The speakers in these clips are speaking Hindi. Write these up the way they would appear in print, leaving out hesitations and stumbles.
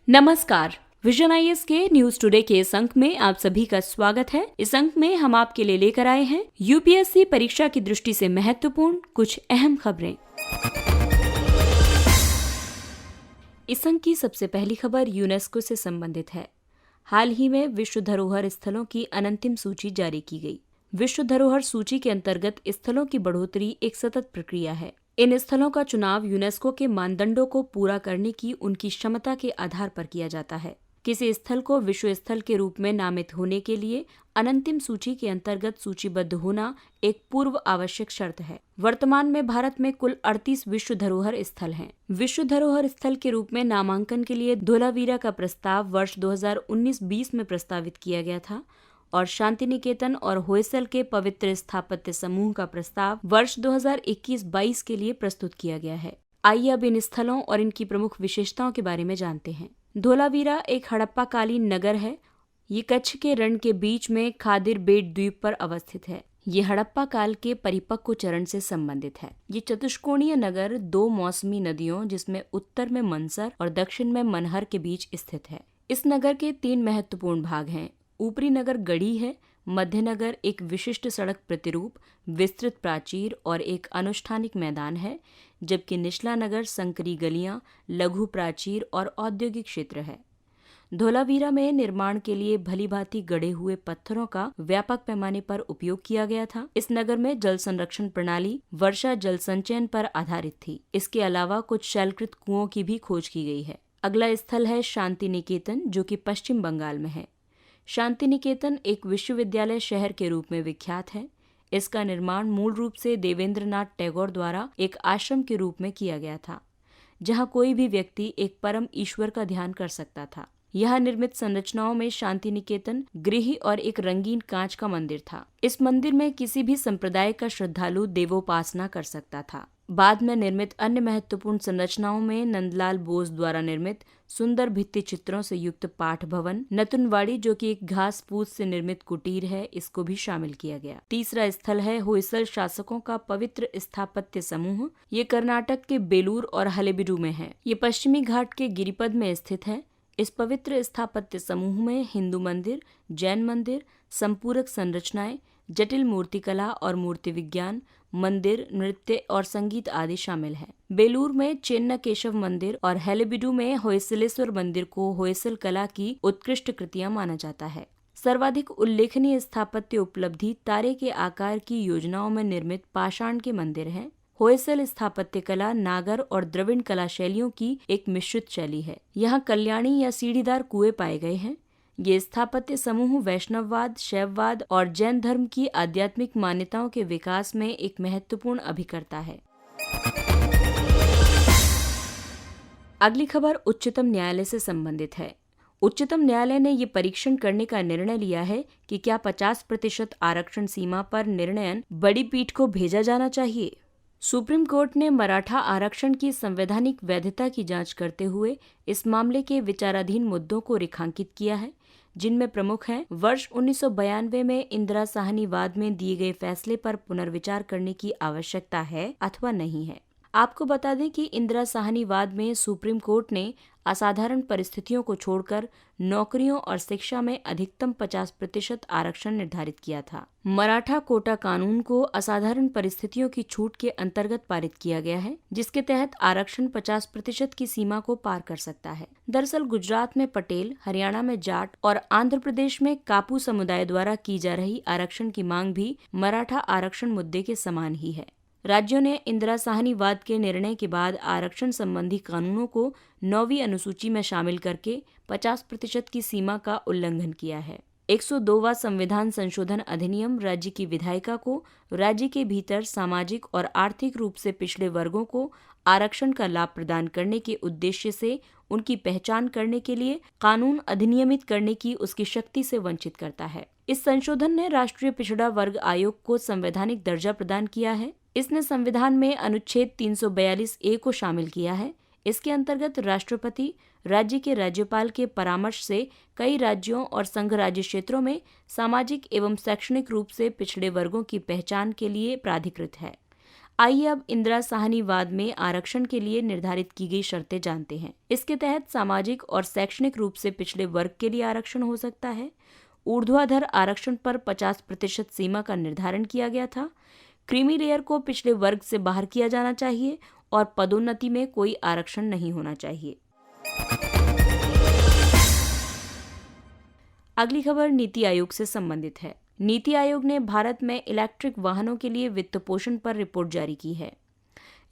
नमस्कार। विजन आईएएस के न्यूज टुडे के इस अंक में आप सभी का स्वागत है। इस अंक में हम आपके लिए लेकर आए हैं यूपीएससी परीक्षा की दृष्टि से महत्वपूर्ण कुछ अहम खबरें। इस अंक की सबसे पहली खबर यूनेस्को से संबंधित है। हाल ही में विश्व धरोहर स्थलों की अनंतिम सूची जारी की गई। विश्व धरोहर सूची के अंतर्गत स्थलों की बढ़ोतरी एक सतत प्रक्रिया है। इन स्थलों का चुनाव यूनेस्को के मानदंडों को पूरा करने की उनकी क्षमता के आधार पर किया जाता है। किसी स्थल को विश्व स्थल के रूप में नामित होने के लिए अनंतिम सूची के अंतर्गत सूचीबद्ध होना एक पूर्व आवश्यक शर्त है। वर्तमान में भारत में कुल 38 विश्व धरोहर स्थल हैं। विश्व धरोहर स्थल के रूप में नामांकन के लिए धोलावीरा का प्रस्ताव वर्ष 2019-20 में प्रस्तावित किया गया था और शांति निकेतन और होयसल के पवित्र स्थापत्य समूह का प्रस्ताव वर्ष 2021-22 के लिए प्रस्तुत किया गया है। आइए अब इन स्थलों और इनकी प्रमुख विशेषताओं के बारे में जानते हैं। धोलावीरा एक हड़प्पा कालीन नगर है। ये कच्छ के रण के बीच में खादिर बेट द्वीप पर अवस्थित है। ये हड़प्पा काल के परिपक्व चरण से संबंधित है। ये चतुष्कोणीय नगर दो मौसमी नदियों जिसमें उत्तर में मनसर और दक्षिण में मनहर के बीच स्थित है। इस नगर के 3 महत्वपूर्ण भाग हैं। ऊपरी नगर गढ़ी है, मध्य नगर एक विशिष्ट सड़क प्रतिरूप, विस्तृत प्राचीर और एक अनुष्ठानिक मैदान है, जबकि निचला नगर संकरी गलियां, लघु प्राचीर और औद्योगिक क्षेत्र है। धोलावीरा में निर्माण के लिए भलीभांति गढ़े हुए पत्थरों का व्यापक पैमाने पर उपयोग किया गया था। इस नगर में जल संरक्षण प्रणाली वर्षा जल संचयन पर आधारित थी। इसके अलावा कुछ शैलकृत कुओं की भी खोज की गई है। अगला स्थल है शांति निकेतन, जो कि पश्चिम बंगाल में है। शांति निकेतन एक विश्वविद्यालय शहर के रूप में विख्यात है। इसका निर्माण मूल रूप से देवेंद्रनाथ टैगोर द्वारा एक आश्रम के रूप में किया गया था, जहां कोई भी व्यक्ति एक परम ईश्वर का ध्यान कर सकता था। यहाँ निर्मित संरचनाओं में शांति निकेतन गृह और एक रंगीन कांच का मंदिर था। इस मंदिर में किसी भी संप्रदाय का श्रद्धालु देवोपासना कर सकता था। बाद में निर्मित अन्य महत्वपूर्ण संरचनाओं में नंदलाल बोस द्वारा निर्मित सुंदर भित्ति चित्रों से युक्त पाठ भवन, नतुनवाड़ी जो कि एक घास फूस से निर्मित कुटीर है, इसको भी शामिल किया गया। तीसरा स्थल है होयसल शासकों का पवित्र स्थापत्य समूह। ये कर्नाटक के बेलूर और हलेबीडु में है। ये पश्चिमी घाट के गिरिपद में स्थित है। इस पवित्र स्थापत्य समूह में हिंदू मंदिर, जैन मंदिर, संपूरक संरचनाएं, जटिल मूर्तिकला और मूर्ति विज्ञान, मंदिर, नृत्य और संगीत आदि शामिल हैं। बेलूर में चेन्ना केशव मंदिर और हेलेबीडु में होयसलेश्वर मंदिर को होयसल कला की उत्कृष्ट कृतियां माना जाता है। सर्वाधिक उल्लेखनीय स्थापत्य उपलब्धि तारे के आकार की योजनाओं में निर्मित पाषाण के मंदिर हैं। होयसल स्थापत्य कला नागर और द्रविड़ कला शैलियों की एक मिश्रित शैली है। यहाँ कल्याणी या सीढ़ीदार कुएं पाए गए हैं। ये स्थापत्य समूह वैष्णववाद, शैववाद और जैन धर्म की आध्यात्मिक मान्यताओं के विकास में एक महत्वपूर्ण अभिकर्ता है। अगली खबर उच्चतम न्यायालय से संबंधित है। उच्चतम न्यायालय ने ये परीक्षण करने का निर्णय लिया है कि क्या 50% आरक्षण सीमा पर निर्णयन बड़ी पीठ को भेजा जाना चाहिए। सुप्रीम कोर्ट ने मराठा आरक्षण की संवैधानिक वैधता की जांच करते हुए इस मामले के विचाराधीन मुद्दों को रेखांकित किया है, जिनमें प्रमुख हैं वर्ष 1992 में इंदिरा साहनी वाद में दिए गए फैसले पर पुनर्विचार करने की आवश्यकता है अथवा नहीं है। आपको बता दें कि इंदिरा साहनी वाद में सुप्रीम कोर्ट ने असाधारण परिस्थितियों को छोड़कर नौकरियों और शिक्षा में अधिकतम 50% आरक्षण निर्धारित किया था। मराठा कोटा कानून को असाधारण परिस्थितियों की छूट के अंतर्गत पारित किया गया है, जिसके तहत आरक्षण 50% की सीमा को पार कर सकता है। दरअसल गुजरात में पटेल, हरियाणा में जाट और आंध्र प्रदेश में कापू समुदाय द्वारा की जा रही आरक्षण की मांग भी मराठा आरक्षण मुद्दे के समान ही है। राज्यों ने इंदिरा साहनी वाद के निर्णय के बाद आरक्षण संबंधी कानूनों को 9वीं अनुसूची में शामिल करके 50% की सीमा का उल्लंघन किया है। 102वां संविधान संशोधन अधिनियम राज्य की विधायिका को राज्य के भीतर सामाजिक और आर्थिक रूप से पिछड़े वर्गों को आरक्षण का लाभ प्रदान करने के उद्देश्य से उनकी पहचान करने के लिए कानून अधिनियमित करने की उसकी शक्ति से वंचित करता है। इस संशोधन ने राष्ट्रीय पिछड़ा वर्ग आयोग को संवैधानिक दर्जा प्रदान किया है। इसने संविधान में अनुच्छेद 342A को शामिल किया है। इसके अंतर्गत राष्ट्रपति राज्य के राज्यपाल के परामर्श से कई राज्यों और संघ राज्य क्षेत्रों में सामाजिक एवं शैक्षणिक रूप से पिछड़े वर्गों की पहचान के लिए प्राधिकृत है। आइए अब इंदिरा साहनीवाद में आरक्षण के लिए निर्धारित की गई शर्तें जानते हैं। इसके तहत सामाजिक और शैक्षणिक रूप से पिछड़े वर्ग के लिए आरक्षण हो सकता है। ऊर्ध्वाधर आरक्षण पर 50% सीमा का निर्धारण किया गया था। क्रीमी लेयर को पिछड़े वर्ग से बाहर किया जाना चाहिए और पदोन्नति में कोई आरक्षण नहीं होना चाहिए। अगली खबर नीति आयोग से संबंधित है। नीति आयोग ने भारत में इलेक्ट्रिक वाहनों के लिए वित्त पोषण पर रिपोर्ट जारी की है।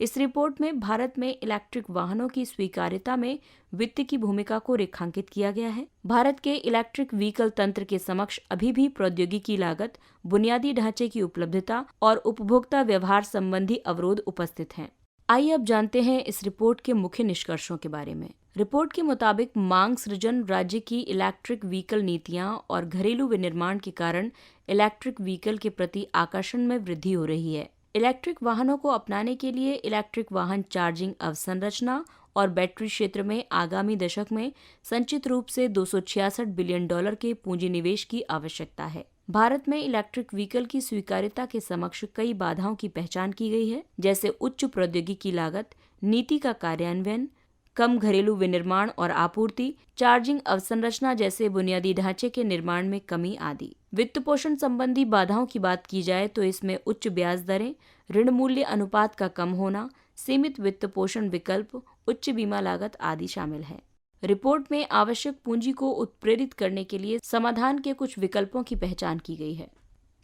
इस रिपोर्ट में भारत में इलेक्ट्रिक वाहनों की स्वीकार्यता में वित्त की भूमिका को रेखांकित किया गया है। भारत के इलेक्ट्रिक व्हीकल तंत्र के समक्ष अभी भी प्रौद्योगिकी लागत, बुनियादी ढांचे की उपलब्धता और उपभोक्ता व्यवहार संबंधी अवरोध उपस्थित हैं। आइए अब जानते हैं इस रिपोर्ट के मुख्य निष्कर्षों के बारे में। रिपोर्ट के मुताबिक मांग सृजन, राज्य की इलेक्ट्रिक व्हीकल नीतियां और घरेलू विनिर्माण के कारण इलेक्ट्रिक व्हीकल के प्रति आकर्षण में वृद्धि हो रही है। इलेक्ट्रिक वाहनों को अपनाने के लिए इलेक्ट्रिक वाहन चार्जिंग अवसंरचना और बैटरी क्षेत्र में आगामी दशक में संचित रूप से $266 बिलियन के पूंजी निवेश की आवश्यकता है। भारत में इलेक्ट्रिक व्हीकल की स्वीकार्यता के समक्ष कई बाधाओं की पहचान की गई है, जैसे उच्च प्रौद्योगिकी लागत, नीति का कार्यान्वयन, कम घरेलू विनिर्माण और आपूर्ति, चार्जिंग अवसंरचना जैसे बुनियादी ढांचे के निर्माण में कमी आदि। वित्त पोषण संबंधी बाधाओं की बात की जाए तो इसमें उच्च ब्याज दरें, ऋण मूल्य अनुपात का कम होना, सीमित वित्त पोषण विकल्प, उच्च बीमा लागत आदि शामिल है। रिपोर्ट में आवश्यक पूंजी को उत्प्रेरित करने के लिए समाधान के कुछ विकल्पों की पहचान की गई है।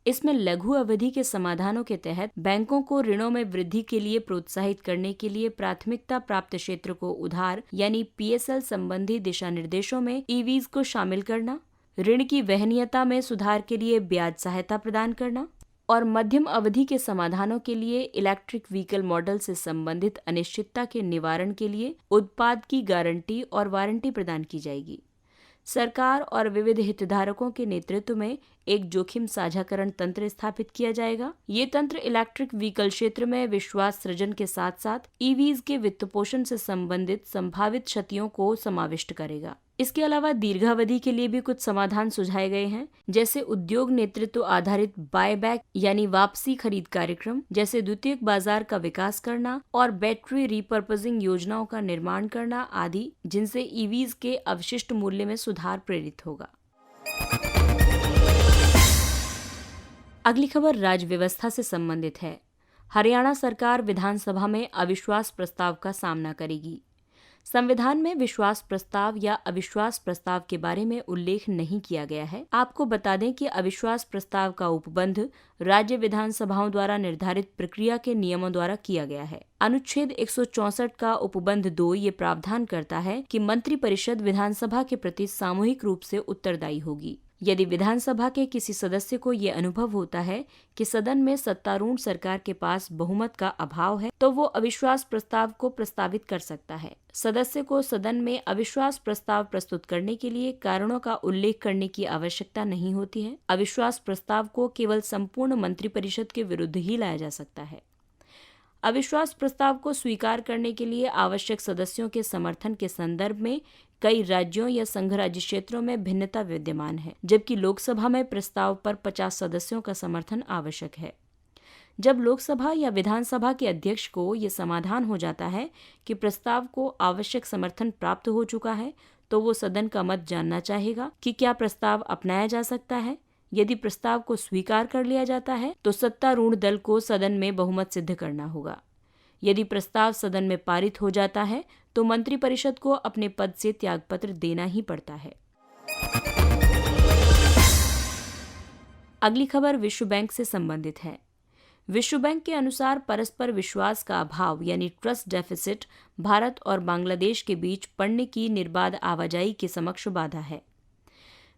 इसमें लघु अवधि के समाधानों के तहत बैंकों को ऋणों में वृद्धि के लिए प्रोत्साहित करने के लिए प्राथमिकता प्राप्त क्षेत्र को उधार यानी PSL संबंधी दिशा निर्देशों में EVs को शामिल करना, ऋण की वहनीयता में सुधार के लिए ब्याज सहायता प्रदान करना और मध्यम अवधि के समाधानों के लिए इलेक्ट्रिक व्हीकल मॉडल से संबंधित अनिश्चितता के निवारण के लिए उत्पाद की गारंटी और वारंटी प्रदान की जाएगी। सरकार और विविध हितधारकों के नेतृत्व में एक जोखिम साझाकरण तंत्र स्थापित किया जाएगा। ये तंत्र इलेक्ट्रिक व्हीकल क्षेत्र में विश्वास सृजन के साथ साथ EVs के वित्त पोषण से संबंधित संभावित क्षतियों को समाविष्ट करेगा। इसके अलावा दीर्घावधि के लिए भी कुछ समाधान सुझाए गए हैं, जैसे उद्योग नेतृत्व आधारित बायबैक यानी वापसी खरीद कार्यक्रम, जैसे द्वितीयक बाजार का विकास करना और बैटरी रिपर्पजिंग योजनाओं का निर्माण करना आदि, जिनसे EVs के अवशिष्ट मूल्य में सुधार प्रेरित होगा। अगली खबर राज्य व्यवस्था से संबंधित है। हरियाणा सरकार विधानसभा में अविश्वास प्रस्ताव का सामना करेगी। संविधान में विश्वास प्रस्ताव या अविश्वास प्रस्ताव के बारे में उल्लेख नहीं किया गया है। आपको बता दें कि अविश्वास प्रस्ताव का उपबंध राज्य विधानसभाओं द्वारा निर्धारित प्रक्रिया के नियमों द्वारा किया गया है। अनुच्छेद 164 का उपबंध 2 ये प्रावधान करता है कि मंत्रिपरिषद विधानसभा के प्रति सामूहिक रूप से उत्तरदायी होगी। यदि विधानसभा के किसी सदस्य को ये अनुभव होता है कि सदन में सत्तारूढ़ सरकार के पास बहुमत का अभाव है, तो वो अविश्वास प्रस्ताव को प्रस्तावित कर सकता है। सदस्य को सदन में अविश्वास प्रस्ताव प्रस्तुत करने के लिए कारणों का उल्लेख करने की आवश्यकता नहीं होती है। अविश्वास प्रस्ताव को केवल संपूर्ण मंत्रिपरिषद के विरुद्ध ही लाया जा सकता है। अविश्वास प्रस्ताव को स्वीकार करने के लिए आवश्यक सदस्यों के समर्थन के संदर्भ में कई राज्यों या संघ राज्य क्षेत्रों में भिन्नता विद्यमान है, जबकि लोकसभा में प्रस्ताव पर 50 सदस्यों का समर्थन आवश्यक है। जब लोकसभा या विधानसभा के अध्यक्ष को ये समाधान हो जाता है कि प्रस्ताव को आवश्यक समर्थन प्राप्त हो चुका है, तो वो सदन का मत जानना चाहेगा कि क्या प्रस्ताव अपनाया जा सकता है। यदि प्रस्ताव को स्वीकार कर लिया जाता है तो सत्तारूढ़ दल को सदन में बहुमत सिद्ध करना होगा। यदि प्रस्ताव सदन में पारित हो जाता है तो मंत्रिपरिषद को अपने पद से त्यागपत्र देना ही पड़ता है। अगली खबर विश्व बैंक से संबंधित है। विश्व बैंक के अनुसार परस्पर विश्वास का अभाव यानी ट्रस्ट डेफिसिट भारत और बांग्लादेश के बीच पण्य की निर्बाध आवाजाही के समक्ष बाधा है।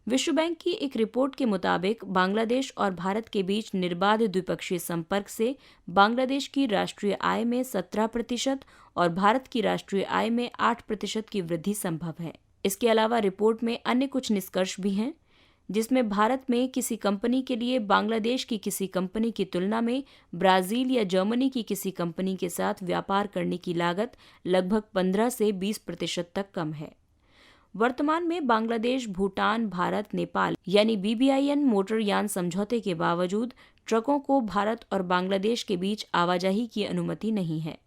विश्व बैंक की एक रिपोर्ट के मुताबिक बांग्लादेश और भारत के बीच निर्बाध द्विपक्षीय संपर्क से बांग्लादेश की राष्ट्रीय आय में 17% और भारत की राष्ट्रीय आय में 8% की वृद्धि संभव है। इसके अलावा रिपोर्ट में अन्य कुछ निष्कर्ष भी हैं, जिसमें भारत में किसी कंपनी के लिए बांग्लादेश की किसी कंपनी की तुलना में ब्राजील या जर्मनी की किसी कंपनी के साथ व्यापार करने की लागत लगभग 15 से 20% तक कम है। वर्तमान में बांग्लादेश, भूटान, भारत, नेपाल यानी BBIN मोटरयान समझौते के बावजूद ट्रकों को भारत और बांग्लादेश के बीच आवाजाही की अनुमति नहीं है।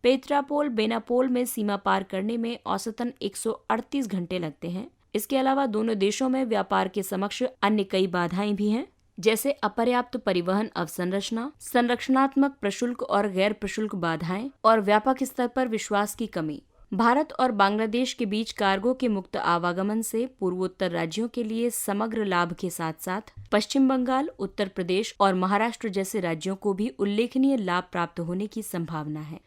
पेत्रापोल बेनापोल में सीमा पार करने में औसतन 138 घंटे लगते हैं। इसके अलावा दोनों देशों में व्यापार के समक्ष अन्य कई बाधाएं भी हैं, जैसे अपर्याप्त परिवहन अवसंरचना, संरक्षणात्मक प्रशुल्क और गैर प्रशुल्क बाधाएं और व्यापक स्तर पर विश्वास की कमी। भारत और बांग्लादेश के बीच कार्गो के मुक्त आवागमन से पूर्वोत्तर राज्यों के लिए समग्र लाभ के साथ साथ पश्चिम बंगाल, उत्तर प्रदेश और महाराष्ट्र जैसे राज्यों को भी उल्लेखनीय लाभ प्राप्त होने की संभावना है।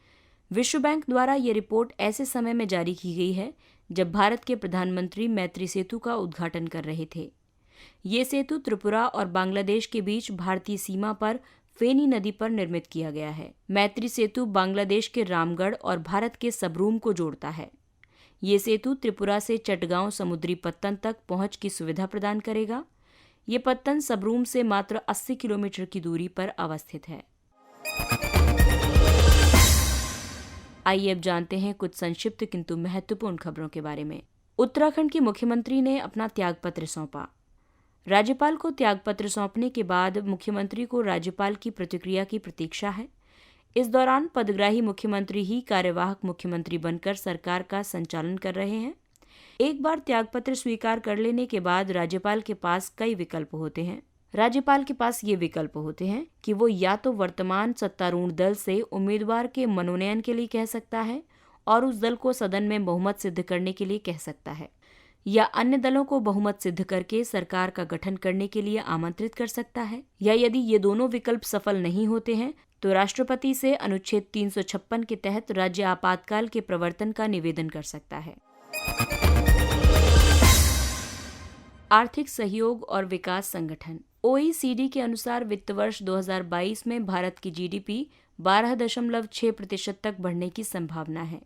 विश्व बैंक द्वारा ये रिपोर्ट ऐसे समय में जारी की गई है जब भारत के प्रधानमंत्री मैत्री सेतु का उद्घाटन कर रहे थे। ये सेतु त्रिपुरा और बांग्लादेश के बीच भारतीय सीमा पर फेनी नदी पर निर्मित किया गया है। मैत्री सेतु बांग्लादेश के रामगढ़ और भारत के सबरूम को जोड़ता है। ये सेतु त्रिपुरा से चटगांव समुद्री पत्तन तक पहुंच की सुविधा प्रदान करेगा। ये पत्तन सबरूम से मात्र 80 किलोमीटर की दूरी पर अवस्थित है। आइए अब जानते हैं कुछ संक्षिप्त किंतु महत्वपूर्ण खबरों के बारे में। उत्तराखंड की मुख्यमंत्री ने अपना त्यागपत्र सौंपा। राज्यपाल को त्यागपत्र सौंपने के बाद मुख्यमंत्री को राज्यपाल की प्रतिक्रिया की प्रतीक्षा है। इस दौरान पदग्राही मुख्यमंत्री ही कार्यवाहक मुख्यमंत्री बनकर सरकार का संचालन कर रहे हैं। एक बार त्यागपत्र स्वीकार कर लेने के बाद राज्यपाल के पास कई विकल्प होते हैं। राज्यपाल के पास ये विकल्प होते हैं कि वो या तो वर्तमान सत्तारूढ़ दल से उम्मीदवार के मनोनयन के लिए कह सकता है और उस दल को सदन में बहुमत सिद्ध करने के लिए कह सकता है, या अन्य दलों को बहुमत सिद्ध करके सरकार का गठन करने के लिए आमंत्रित कर सकता है, या यदि ये दोनों विकल्प सफल नहीं होते हैं तो राष्ट्रपति से अनुच्छेद 356 के तहत राज्य आपातकाल के प्रवर्तन का निवेदन कर सकता है। आर्थिक सहयोग और विकास संगठन OECD के अनुसार वित्त वर्ष 2022 में भारत की GDP 12.6% तक बढ़ने की संभावना है,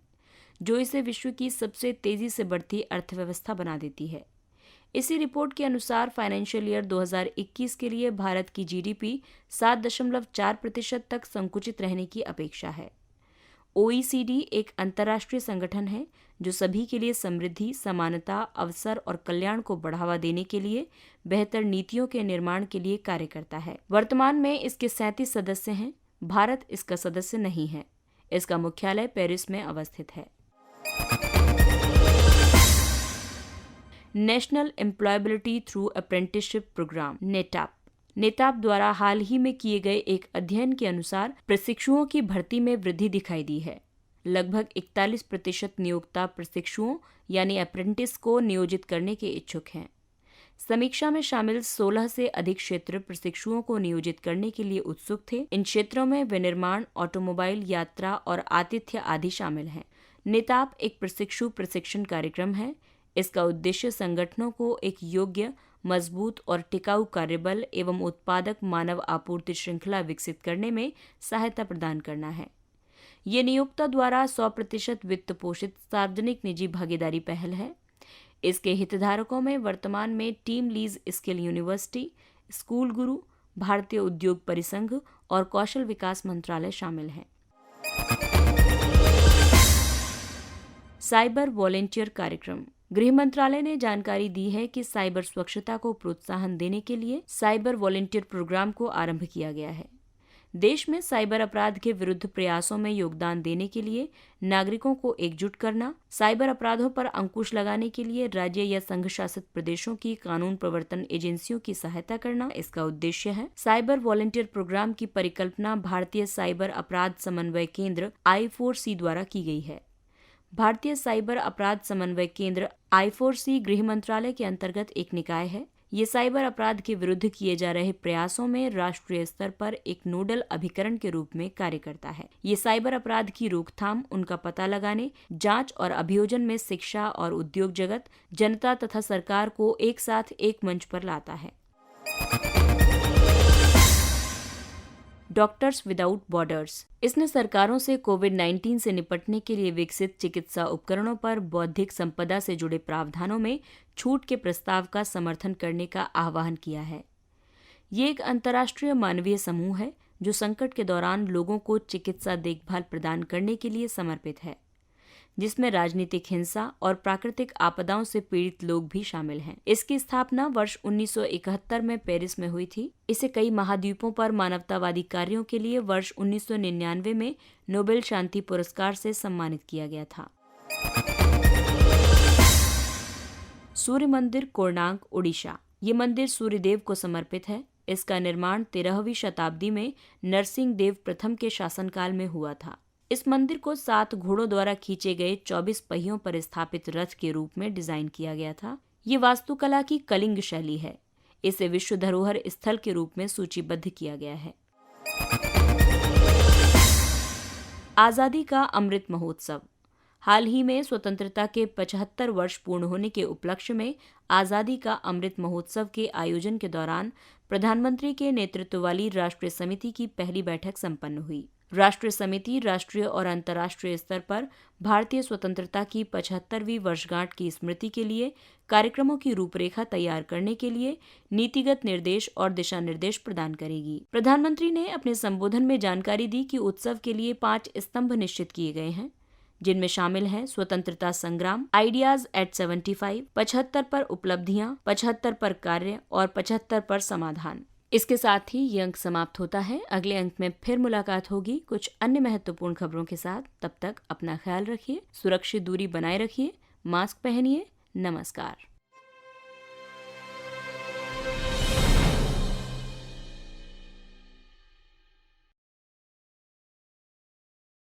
जो इसे विश्व की सबसे तेजी से बढ़ती अर्थव्यवस्था बना देती है। इसी रिपोर्ट के अनुसार फाइनेंशियल ईयर 2021 के लिए भारत की GDP 7.4% तक संकुचित रहने की अपेक्षा है। OECD एक अंतर्राष्ट्रीय संगठन है जो सभी के लिए समृद्धि, समानता, अवसर और कल्याण को बढ़ावा देने के लिए बेहतर नीतियों के निर्माण के लिए कार्य करता है। वर्तमान में इसके 37 सदस्य हैं। भारत इसका सदस्य नहीं है। इसका मुख्यालय पेरिस में अवस्थित है। National employability through apprenticeship programme NETAP द्वारा हाल ही में किए गए एक अध्ययन के अनुसार प्रशिक्षुओं की भर्ती में वृद्धि दिखाई दी है। लगभग 41% नियोक्ता प्रशिक्षुओं यानी अप्रेंटिस को नियोजित करने के इच्छुक हैं। समीक्षा में शामिल 16 से अधिक क्षेत्र प्रशिक्षुओं को नियोजित करने के लिए उत्सुक थे। इन क्षेत्रों में विनिर्माण, ऑटोमोबाइल, यात्रा और आतिथ्य आदि शामिल हैं। नेताप एक प्रशिक्षु प्रशिक्षण कार्यक्रम है। इसका उद्देश्य संगठनों को एक योग्य, मजबूत और टिकाऊ कार्यबल एवं उत्पादक मानव आपूर्ति श्रृंखला विकसित करने में सहायता प्रदान करना है। ये नियोक्ता द्वारा 100% वित्त पोषित सार्वजनिक निजी भागीदारी पहल है। इसके हितधारकों में वर्तमान में team lease skill university, school गुरु, भारतीय उद्योग परिसंघ और कौशल विकास मंत्रालय शामिल हैं। साइबर वॉलेंटियर कार्यक्रम। गृह मंत्रालय ने जानकारी दी है कि साइबर स्वच्छता को प्रोत्साहन देने के लिए साइबर वॉलेंटियर प्रोग्राम को आरंभ किया गया है। देश में साइबर अपराध के विरुद्ध प्रयासों में योगदान देने के लिए नागरिकों को एकजुट करना, साइबर अपराधों पर अंकुश लगाने के लिए राज्य या संघ शासित प्रदेशों की कानून प्रवर्तन एजेंसियों की सहायता करना इसका उद्देश्य है। साइबर वॉलेंटियर प्रोग्राम की परिकल्पना भारतीय साइबर अपराध समन्वय केंद्र I4C द्वारा की गई है। भारतीय साइबर अपराध समन्वय केंद्र I4C गृह मंत्रालय के अंतर्गत एक निकाय है। ये साइबर अपराध के विरुद्ध किए जा रहे प्रयासों में राष्ट्रीय स्तर पर एक नोडल अभिकरण के रूप में कार्य करता है। ये साइबर अपराध की रोकथाम, उनका पता लगाने, जांच और अभियोजन में शिक्षा और उद्योग जगत, जनता तथा सरकार को एक साथ एक मंच पर लाता है। Doctors without borders. इसने सरकारों से कोविड-19 से निपटने के लिए विकसित चिकित्सा उपकरणों पर बौद्धिक संपदा से जुड़े प्रावधानों में छूट के प्रस्ताव का समर्थन करने का आह्वान किया है। ये एक अंतर्राष्ट्रीय मानवीय समूह है जो संकट के दौरान लोगों को चिकित्सा देखभाल प्रदान करने के लिए समर्पित है। जिसमें राजनीतिक हिंसा और प्राकृतिक आपदाओं से पीड़ित लोग भी शामिल हैं। इसकी स्थापना वर्ष 1971 में पेरिस में हुई थी। इसे कई महाद्वीपों पर मानवतावादी कार्यों के लिए वर्ष 1999 में नोबेल शांति पुरस्कार से सम्मानित किया गया था। सूर्य मंदिर कोणार्क, उड़ीसा। ये मंदिर सूर्यदेव को समर्पित है। इसका निर्माण 13वीं शताब्दी में नरसिंह देव प्रथम के शासनकाल में हुआ था। इस मंदिर को 7 घोड़ों द्वारा खींचे गए 24 पहियों पर स्थापित रथ के रूप में डिजाइन किया गया था। ये वास्तुकला की कलिंग शैली है। इसे विश्व धरोहर स्थल के रूप में सूचीबद्ध किया गया है। आजादी का अमृत महोत्सव। हाल ही में स्वतंत्रता के 75 वर्ष पूर्ण होने के उपलक्ष्य में आजादी का अमृत महोत्सव के आयोजन के दौरान प्रधानमंत्री के नेतृत्व वाली राष्ट्रीय समिति की पहली बैठक संपन्न हुई। राष्ट्रीय समिति राष्ट्रीय और अंतर्राष्ट्रीय स्तर पर भारतीय स्वतंत्रता की 75वीं वर्षगांठ की स्मृति के लिए कार्यक्रमों की रूपरेखा तैयार करने के लिए नीतिगत निर्देश और दिशा निर्देश प्रदान करेगी। प्रधानमंत्री ने अपने संबोधन में जानकारी दी कि उत्सव के लिए 5 स्तंभ निश्चित किए गए हैं, जिनमें शामिल हैं स्वतंत्रता संग्राम, आइडियाज एट 75, 75 पर उपलब्धियां, 75 पर कार्य और 75 पर समाधान। इसके साथ ही ये अंक समाप्त होता है। अगले अंक में फिर मुलाकात होगी कुछ अन्य महत्वपूर्ण खबरों के साथ। तब तक अपना ख्याल रखिए, सुरक्षित दूरी बनाए रखिए, मास्क पहनिए। नमस्कार।